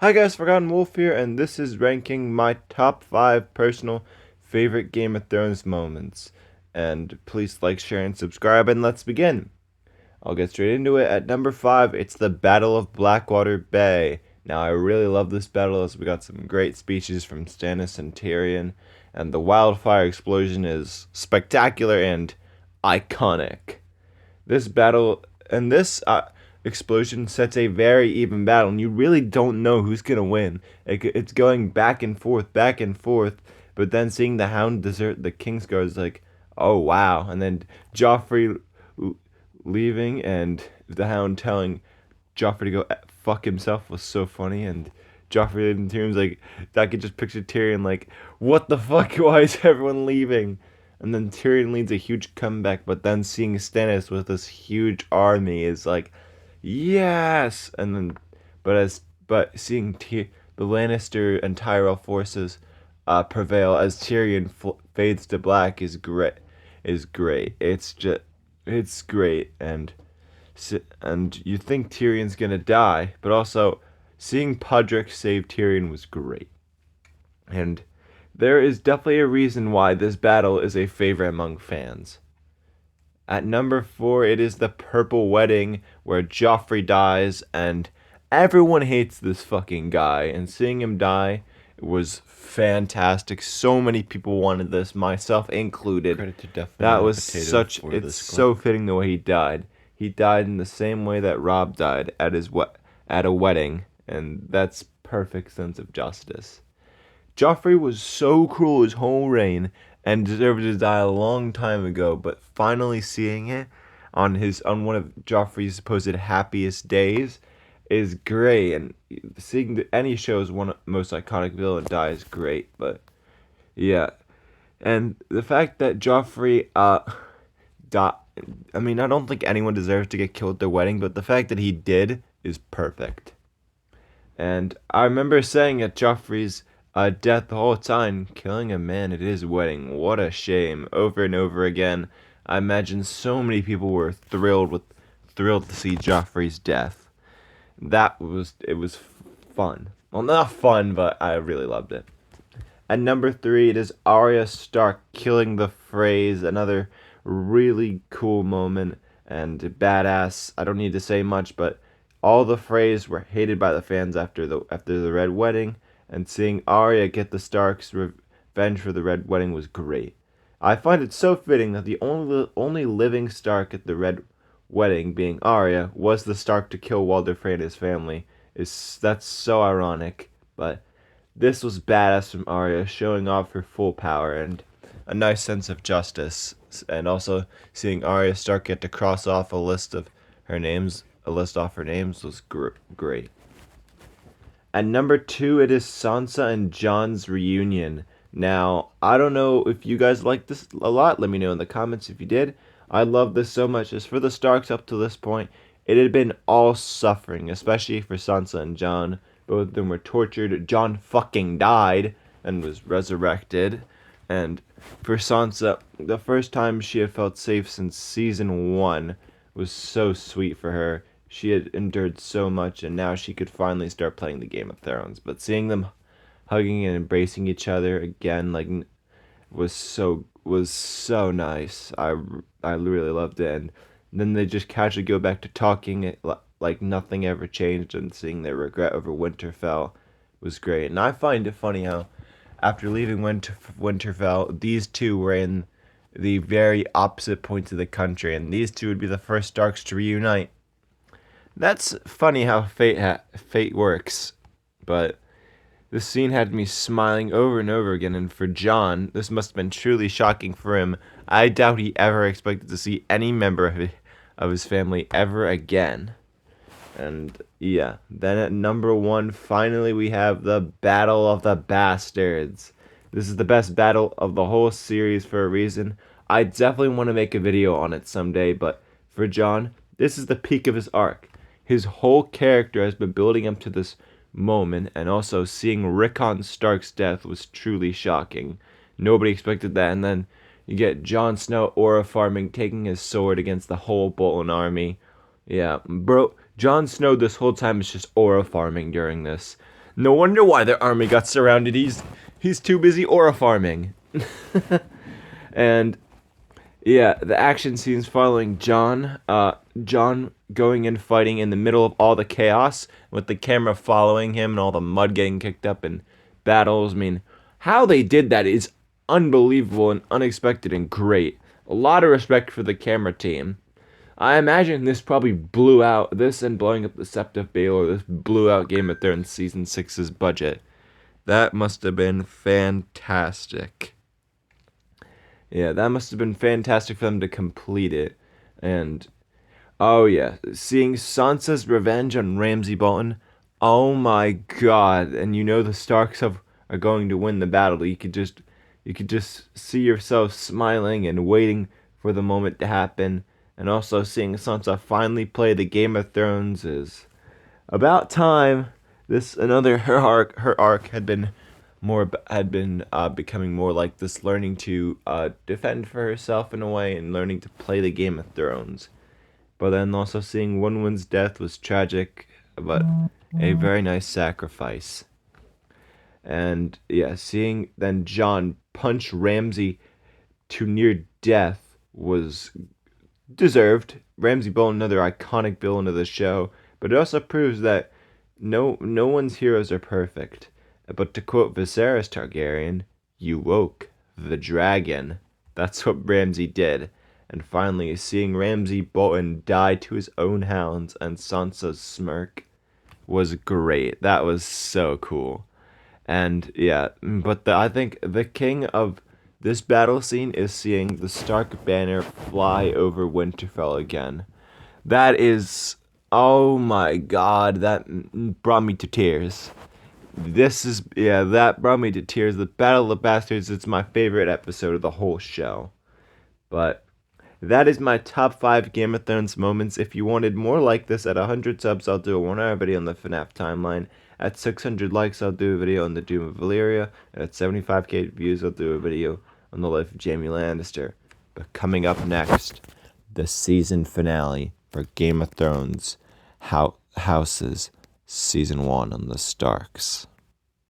Hi guys, Forgotten Wolf here, and this is ranking my top 5 personal favorite Game of Thrones moments. And please like, share, and subscribe, and let's begin. I'll get straight into it. At number 5, it's the Battle of Blackwater Bay. Now, I really love this battle as we got some great speeches from Stannis and Tyrion, and the wildfire explosion is spectacular and iconic. This battle and this explosion sets a very even battle, and you really don't know who's gonna win. It's going back and forth. But then seeing the Hound desert the Kingsguard is like, oh wow! And then Joffrey leaving and the Hound telling Joffrey to go fuck himself was so funny. And Joffrey leaving Tyrion's like, I could just picture Tyrion like, what the fuck? Why is everyone leaving? And then Tyrion leads a huge comeback, but then seeing Stannis with this huge army is like, yes. And then, but seeing the Lannister and Tyrell forces prevail as Tyrion fades to black is great. It's great, and you think Tyrion's gonna die, but also seeing Podrick save Tyrion was great, and there is definitely a reason why this battle is a favorite among fans. At number 4, it is the Purple Wedding, where Joffrey dies, and everyone hates this fucking guy, and seeing him die was fantastic. So many people wanted this, myself included. Credit to Definitely That was such, it's so fitting the way he died. He died in the same way that Robb died at a wedding, and that's perfect sense of justice. Joffrey was so cruel his whole reign and deserved to die a long time ago, but finally seeing it on one of Joffrey's supposed happiest days is great, and seeing any show's most iconic villain die is great. But yeah, and the fact that Joffrey died, I mean, I don't think anyone deserves to get killed at their wedding, but the fact that he did is perfect. And I remember saying at Joffrey's death the whole time, killing a man at his wedding, what a shame, over and over again. I imagine so many people were thrilled to see Joffrey's death. It was fun. Well, not fun, but I really loved it. At number 3, it is Arya Stark killing the Freys, another really cool moment and badass. I don't need to say much, but all the Freys were hated by the fans after the Red Wedding, and seeing Arya get the Starks' revenge for the Red Wedding was great. I find it so fitting that the only living Stark at the Red Wedding, being Arya, was the Stark to kill Walder Frey and his family. That's so ironic, but this was badass from Arya, showing off her full power and a nice sense of justice, and also seeing Arya Stark get to cross off a list off her names was great. At number 2, it is Sansa and Jon's reunion. Now, I don't know if you guys like this a lot. Let me know in the comments if you did. I love this so much. As for the Starks up to this point, it had been all suffering, especially for Sansa and Jon. Both of them were tortured. Jon fucking died and was resurrected. And for Sansa, the first time she had felt safe since season 1 was so sweet for her. She had endured so much, and now she could finally start playing the Game of Thrones. But seeing them hugging and embracing each other again, like, was so nice. I really loved it. And then they just casually go back to talking like nothing ever changed, and seeing their regret over Winterfell was great. And I find it funny how after leaving Winterfell, these two were in the very opposite points of the country, and these two would be the first Starks to reunite. That's funny how fate works, but this scene had me smiling over and over again, and for Jon, this must have been truly shocking for him. I doubt he ever expected to see any member of his family ever again. And yeah, then at number 1, finally we have the Battle of the Bastards. This is the best battle of the whole series for a reason. I definitely want to make a video on it someday, but for Jon, this is the peak of his arc. His whole character has been building up to this moment, and also seeing Rickon Stark's death was truly shocking. Nobody expected that, and then you get Jon Snow aura farming, taking his sword against the whole Bolton army. Yeah, bro, Jon Snow this whole time is just aura farming during this. No wonder why their army got surrounded. He's too busy aura farming. And yeah, the action scenes following Jon. Jon going and fighting in the middle of all the chaos with the camera following him and all the mud getting kicked up in battles. I mean, how they did that is unbelievable and unexpected and great. A lot of respect for the camera team. I imagine this probably blew out, this and blowing up the Sept of Baelor, this blew out Game of Thrones Season 6's budget. That must have been fantastic. Yeah, that must have been fantastic for them to complete it. And, oh yeah, seeing Sansa's revenge on Ramsay Bolton, oh my god. And you know the Starks are going to win the battle. You could just see yourself smiling and waiting for the moment to happen. And also seeing Sansa finally play the Game of Thrones is about time. Her arc had been becoming more like this, learning to defend for herself in a way and learning to play the Game of Thrones. But then also seeing Wunwin's death was tragic, but a very nice sacrifice. And yeah, seeing then Jon punch Ramsay to near death was deserved. Ramsay Bolton, another iconic villain of the show, but it also proves that no one's heroes are perfect. But to quote Viserys Targaryen, "You woke the dragon." That's what Ramsay did. And finally, seeing Ramsay Bolton die to his own hounds and Sansa's smirk was great. That was so cool. And yeah, but I think the king of this battle scene is seeing the Stark banner fly over Winterfell again. That is, oh my god, that brought me to tears. That brought me to tears. The Battle of the Bastards is my favorite episode of the whole show. But that is my top 5 Game of Thrones moments. If you wanted more like this, at 100 subs, I'll do a 1-hour video on the FNAF Timeline. At 600 likes, I'll do a video on the Doom of Valeria. And at 75k views, I'll do a video on the life of Jaime Lannister. But coming up next, the season finale for Game of Thrones Houses Season 1 on the Starks.